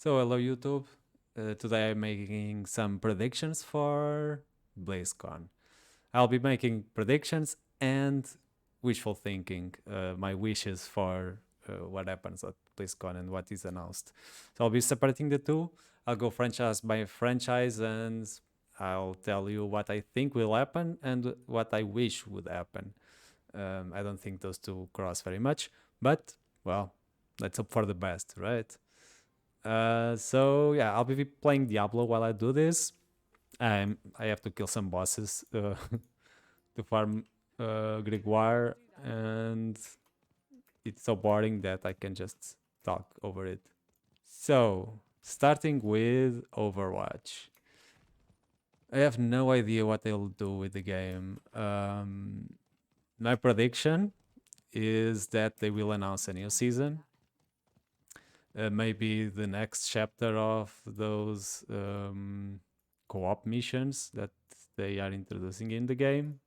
So hello YouTube. Today I'm making some predictions for BlizzCon. I'll be making predictions and wishful thinking, my wishes for what happens at BlizzCon and what is announced. So I'll be separating the two. I'll go franchise by franchise and I'll tell you what I think will happen and what I wish would happen. I don't think those two cross very much, but well, let's hope for the best, right? So yeah, I'll be playing Diablo while I do this. I have to kill some bosses to farm Grimoire, and it's so boring that I can just talk over it. So starting with Overwatch, I have no idea what they'll do with the game. My prediction is that they will announce a new season. Maybe the next chapter of those co-op missions that they are introducing in the game.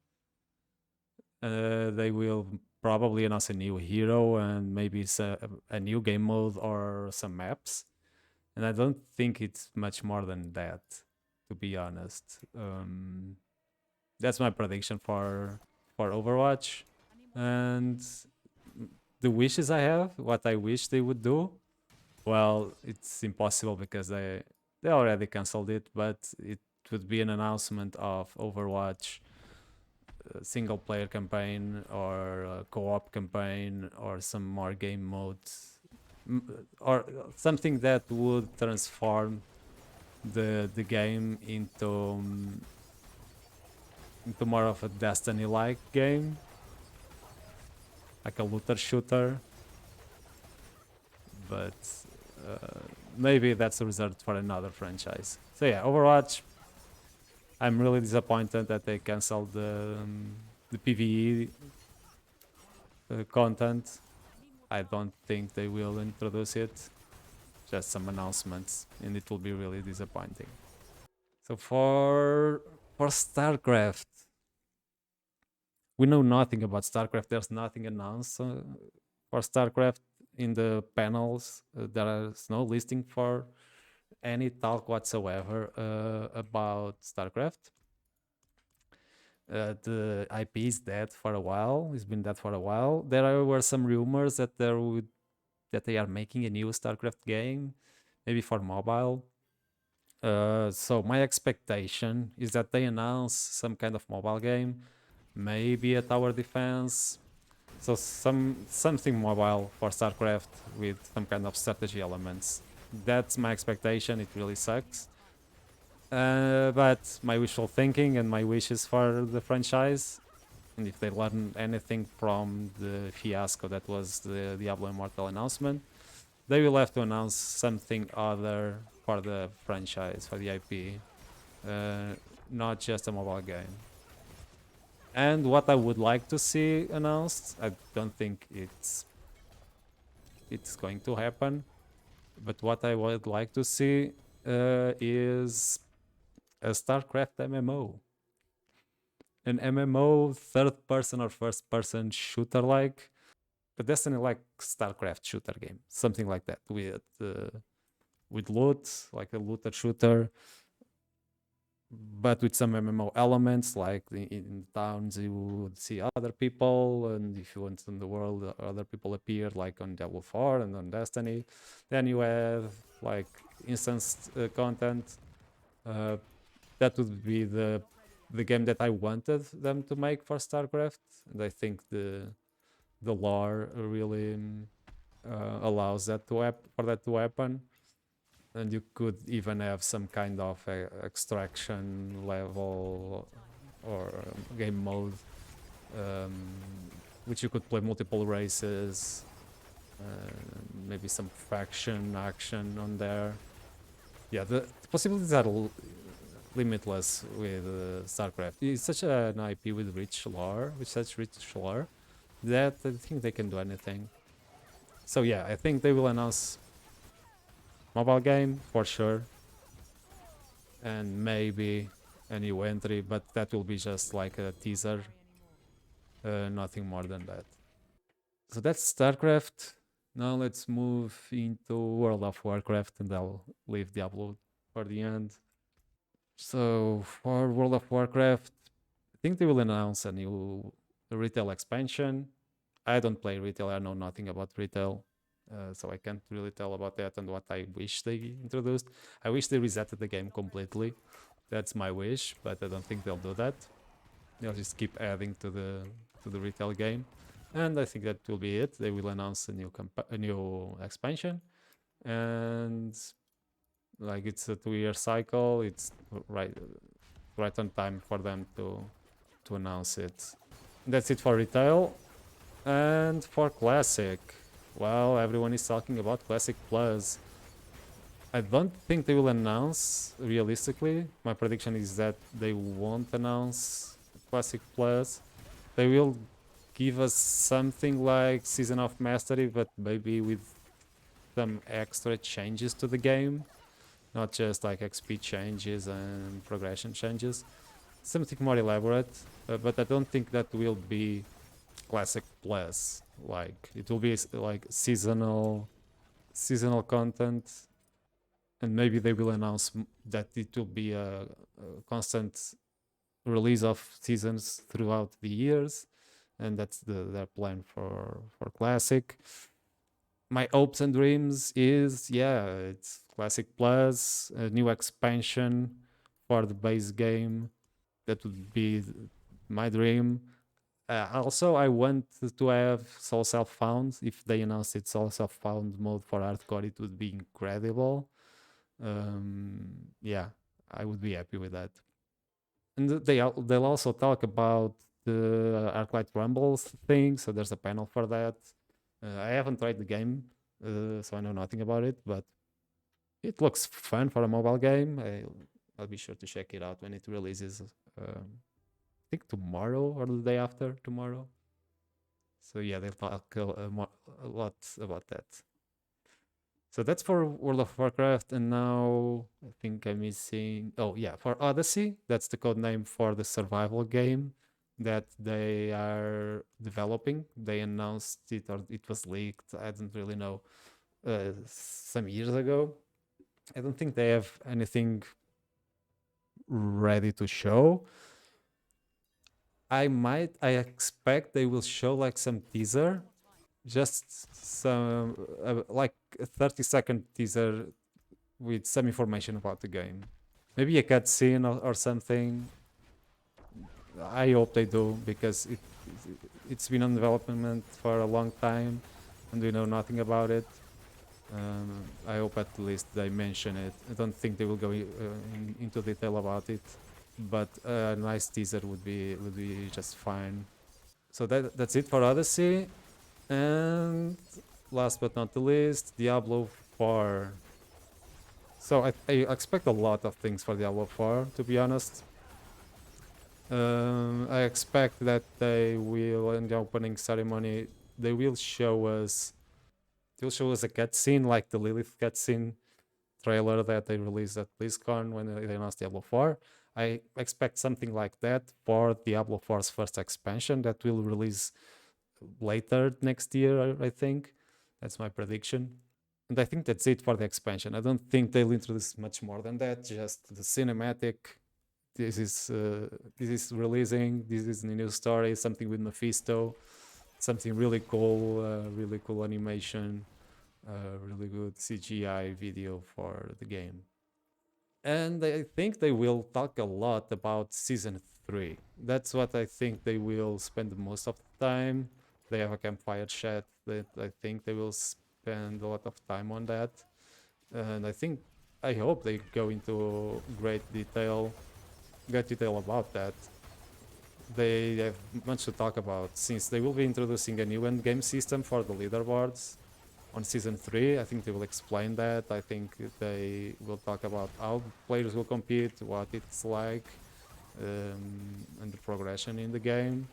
They will probably announce a new hero and maybe a new game mode or some maps. And I don't think it's much more than that, to be honest. That's my prediction for Overwatch. And the wishes I have, what I wish they would do, well, it's impossible because they already canceled it, but it would be an announcement of Overwatch single player campaign or co-op campaign or some more game modes or something that would transform the game into more of a Destiny like game, like a looter shooter, but maybe that's reserved for another franchise. So yeah, Overwatch, I'm really disappointed that they canceled the PvE content. I don't think they will introduce it. Just some announcements, and it will be really disappointing. So for Starcraft, we know nothing about Starcraft. There's nothing announced for Starcraft in the panels. There is no listing for any talk whatsoever about Starcraft. The IP is dead for a while. It's been dead for a while. There were some rumors that they are making a new Starcraft game, maybe for mobile. So my expectation is that they announce some kind of mobile game, maybe a tower defense. So something mobile for Starcraft with some kind of strategy elements. That's my expectation. It really sucks. But my wishful thinking and my wishes for the franchise, and if they learn anything from the fiasco that was the Diablo Immortal announcement, they will have to announce something other for the franchise, for the IP, not just a mobile game. And what I would like to see announced, I don't think it's going to happen, but what I would like to see is a StarCraft MMO. An MMO, third person or first person shooter like, a Destiny like StarCraft shooter game, something like that, with loot, like a looter shooter, but with some MMO elements, like in towns you would see other people, and if you went in the world, other people appear, like on Diablo 4 and on Destiny. Then you have like instance content. That would be the game that I wanted them to make for StarCraft, and I think the lore really allows that for that to happen. And you could even have some kind of extraction level or game mode, which you could play multiple races, maybe some faction action on there. Yeah, the possibilities are limitless with StarCraft. It's such an IP with such rich lore, that I think they can do anything. So yeah, I think they will announce mobile game for sure, and maybe a new entry, but that will be just like a teaser, nothing more than that. So that's StarCraft. Now let's move into World of Warcraft, and I'll leave Diablo for the end. So for World of Warcraft, I think they will announce a new retail expansion. I don't play retail. I know nothing about retail. So I can't really tell about that and what I wish they introduced. I wish they resetted the game completely. That's my wish, but I don't think they'll do that. They'll just keep adding to the retail game, and I think that will be it. They will announce a new expansion, and like it's a 2-year cycle. It's right on time for them to announce it. That's it for retail. And for Classic, well, everyone is talking about Classic Plus. I don't think they will announce realistically. My prediction is that they won't announce Classic Plus. They will give us something like Season of Mastery, but maybe with some extra changes to the game. Not just like XP changes and progression changes. Something more elaborate, but I don't think that will be Classic Plus. Like it will be like seasonal content, and maybe they will announce that it will be a constant release of seasons throughout the years, and that's their plan for Classic. My hopes and dreams is it's Classic Plus, a new expansion for the base game. That would be my dream. Also, I want to have Soul Self-Found. If they announced it Soul Self-Found mode for hardcore, it would be incredible. Yeah, I would be happy with that. And they'll also talk about the Arclight Rumbles thing, so there's a panel for that. I haven't tried the game, so I know nothing about it, but it looks fun for a mobile game. I'll be sure to check it out when it releases. I think tomorrow or the day after tomorrow. So yeah, they'll talk a lot about that. So that's for World of Warcraft, and now I think I'm missing. Oh yeah, for Odyssey, that's the code name for the survival game that they are developing. They announced it, or it was leaked. I don't really know. Some years ago. I don't think they have anything ready to show. I expect they will show like some teaser, just some like a 30-second teaser with some information about the game. Maybe a cutscene or something. I hope they do, because it's been on development for a long time and we know nothing about it. I hope at least they mention it. I don't think they will go into detail about it, but a nice teaser would be just fine. So that's it for Odyssey, and last but not the least, Diablo 4. So I expect a lot of things for Diablo 4, to be honest. I expect that they will, in the opening ceremony, they will show us. They'll show us a cutscene like the Lilith cutscene trailer that they released at BlizzCon when they announced Diablo 4. I expect something like that for Diablo 4's first expansion that will release later next year, I think. That's my prediction. And I think that's it for the expansion. I don't think they'll introduce much more than that. Just the cinematic. This is releasing. This is the new story. Something with Mephisto. Something really cool animation. Really good CGI video for the game. And I think they will talk a lot about Season 3. That's what I think they will spend most of the time. They have a campfire chat that I think they will spend a lot of time on that. And I hope they go into great detail about that. They have much to talk about, since they will be introducing a new endgame system for the leaderboards on Season 3. I think they will explain that. I think they will talk about how players will compete, what it's like, and the progression in the game.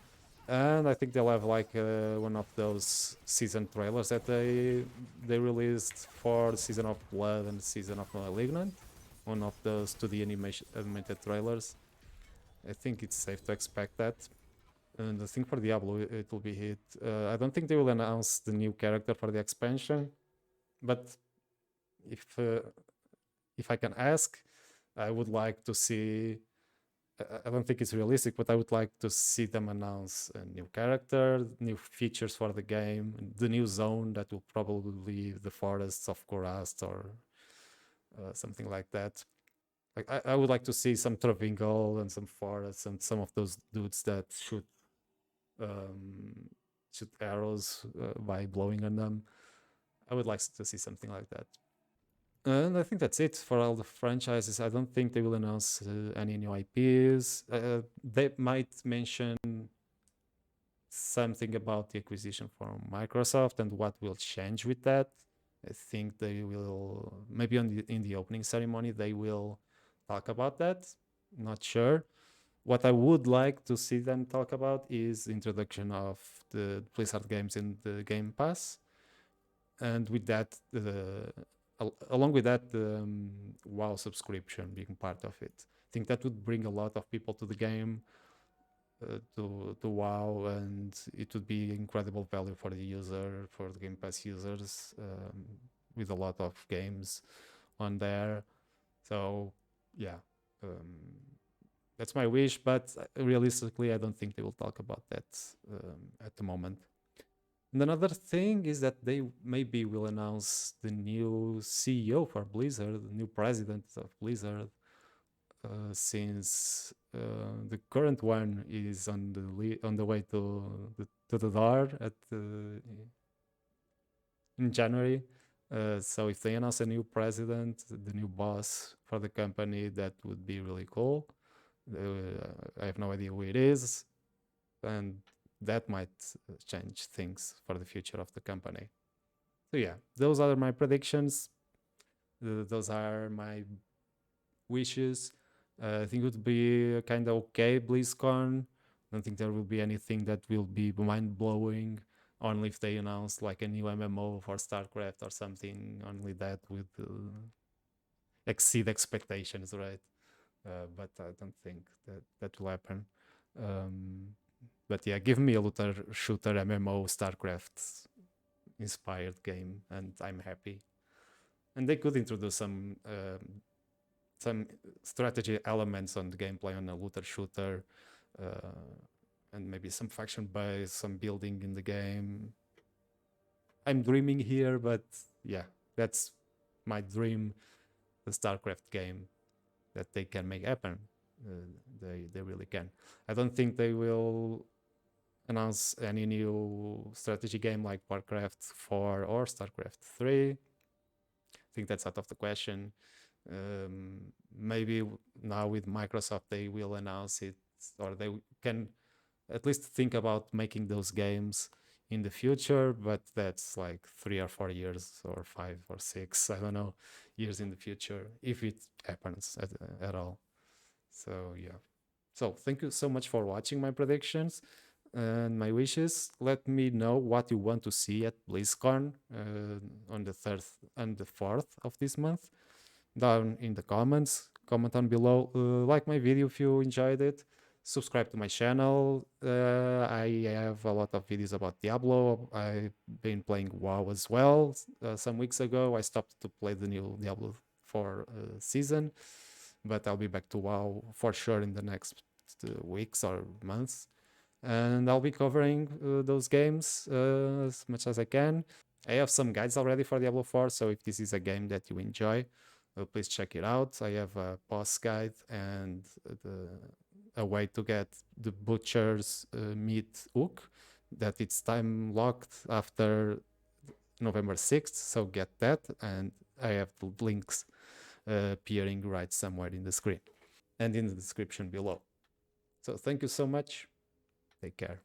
And I think they'll have like one of those season trailers that they released for Season of Blood and Season of Malignant. One of those 2D animated trailers. I think it's safe to expect that. And the thing for Diablo, it will be hit. I don't think they will announce the new character for the expansion, but if uh, if I can ask, I would like to see. I don't think it's realistic, but I would like to see them announce a new character, new features for the game, the new zone that will probably be the forests of Korast or something like that. Like I would like to see some Travingal and some forests and some of those dudes that um, shoot arrows by blowing on them. I would like to see something like that. And I think that's it for all the franchises. I don't think they will announce any new IPs. They might mention something about the acquisition from Microsoft and what will change with that. I think they will maybe in the opening ceremony they will talk about that. Not sure. What I would like to see them talk about is the introduction of the Blizzard games in the Game Pass, and with that, along with that, the WoW subscription being part of it. I think that would bring a lot of people to the game, to WoW, and it would be incredible value for the user, for the Game Pass users, with a lot of games on there. So, yeah, that's my wish, but realistically, I don't think they will talk about that at the moment. And another thing is that they maybe will announce the new CEO for Blizzard, the new president of Blizzard, since the current one is on the way to the door in January. So if they announce a new president, the new boss for the company, that would be really cool. I have no idea who it is, and that might change things for the future of the company. So yeah, those are my predictions. Those are my wishes. I think it would be a kind of okay BlizzCon. I don't think there will be anything that will be mind blowing. Only if they announce like a new MMO for Starcraft or something. Only that would exceed expectations, right? But I don't think that will happen. But yeah, give me a looter shooter MMO Starcraft inspired game, and I'm happy. And they could introduce some strategy elements on the gameplay on a looter shooter, and maybe some faction base, some building in the game. I'm dreaming here, but yeah, that's my dream, the StarCraft game that they can make happen. They really can. I don't think they will announce any new strategy game like Warcraft 4 or Starcraft 3. I think that's out of the question. Maybe now with Microsoft they will announce it, or they can at least think about making those games in the future, but that's like 3 or 4 years or 5 or 6, I don't know, years in the future, if it happens at all. So yeah. So thank you so much for watching my predictions and my wishes. Let me know what you want to see at BlizzCon on the 3rd and the 4th of this month down in the comments. Comment on below. Like my video if you enjoyed it. Subscribe to my channel. I have a lot of videos about Diablo. I've been playing WoW as well. Some weeks ago, I stopped to play the new Diablo 4 season, but I'll be back to WoW for sure in the next weeks or months. And I'll be covering those games as much as I can. I have some guides already for Diablo 4, so if this is a game that you enjoy, please check it out. I have a boss guide and a way to get the butcher's meat hook that it's time locked after November 6th, so get that, and I have the links appearing right somewhere in the screen and in the description below. So thank you so much. Take care.